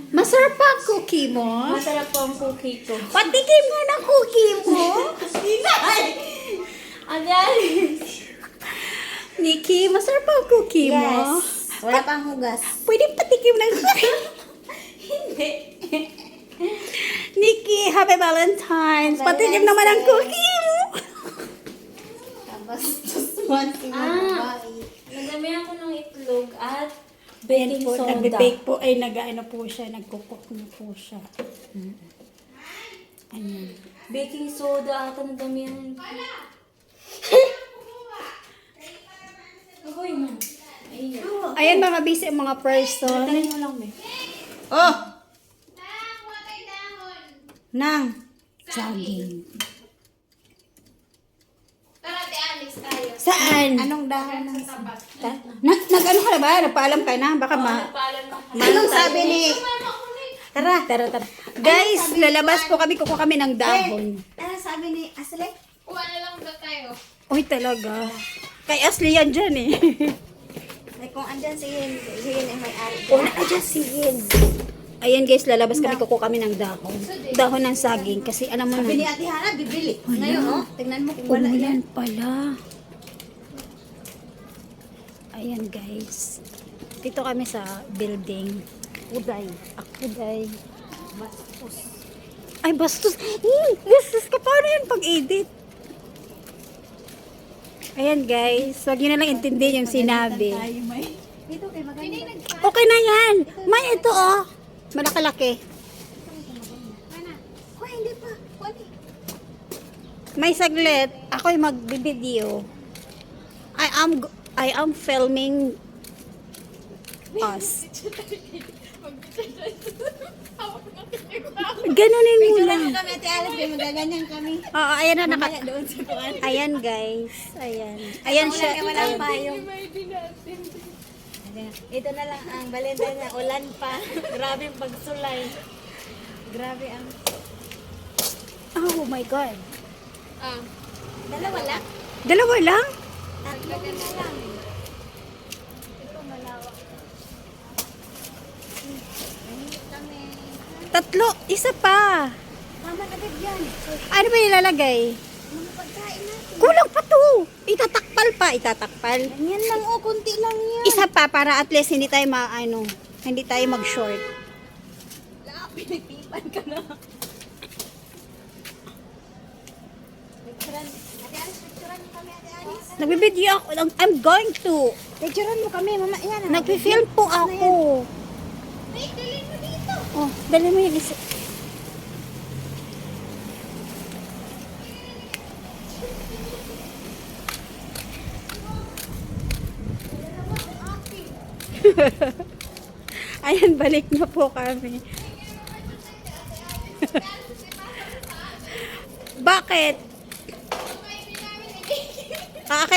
Masarap pa ang cookie mo? Masarap po ang cookie ko. Patikim nga ng cookie mo. Ayan. Nikki, masarap pa ang cookie mo? Yes. Wala pang hugas. Pwede patikim ng cookie. Hindi. Nikki, happy Valentine's. Patikim Valentine's naman ang Day. cookie mo. Tapos, just one thing na Ah. babae. Nagdamihan ko ng itlog at baking Po, soda. nagbe-bake po ay nag-ano po siya, nagkukok na po siya. Ayan. Baking soda at nagdamihan ko. Agoy mo. Ayun. Ayan mga busy mga person. Talin mo lang, me. Oh! Nang saging. Saan? Anong dahon ng Nag-ano ka na ba? Nagpaalam ka na? Baka Paalam ka. Anong sabi ni... Tara. Guys, lalabas po kami, kukuha kami ng dahon. Ano sabi ni Asle? Uy, talaga. Kay Ashley yan dyan eh. Ay, kung andyan si Hin ay may-ari. Wala ka dyan si Yen. Ayan guys, lalabas kami, kukuha kami ng dahon. Dahon ng saging. Kasi alam mo Sabi ni na. Ate Hana, bibili. Ngayon, oh. Tingnan mo kung wala Umulan yan. pala. Ayan guys. Dito kami sa building. Uday. Uday. Bastos. Ay, bastos. Bastos ka. Paano yun pag-edit? Ayan guys. Huwag nyo na lang intindihin yung sinabi. Dito kay maganda. Okay na yan. May ito oh. Malaki-laki. Hoy, hindi pa. Wali. May saglit. Ako'y mag-video. I am filming us. Ganunin mo lang. Picturean mo kami, Ate Alice. Kaya magaganyan kami. Oo, ayan na Mamaya doon sa kuwan. Ayan guys. Ayan. Ayan siya. Walang Ayan. payong. Ito na lang ang Valentine na ulan pa. Grabe ang pagsulay. Grabe ang... Oh my God. Dalawa lang? Dalawa lang? Tatlo na lang. Ito malawak. Mahigit kami. Tatlo. Isa pa. Tama agad yan. Ano ba ilalagay? Mga pagkain natin. Kulang pa to. Itatakpal pa. Itatakpal. Ganyan lang oh, kunti lang yan. Isa pa para at least hindi tayo hindi tayo mag-short. Pinagpipan ka na. Picturean. Ate Alice, picturean mo kami, Ate Alice. Nagbibideo ako. I'm going to. Picturean mo kami, mama. Yan ah. Nagpi-film po ako. Wait, dalhin mo dito. Oh, dali mo yung isa. Ayan, balik na po kami. Bakit? Akin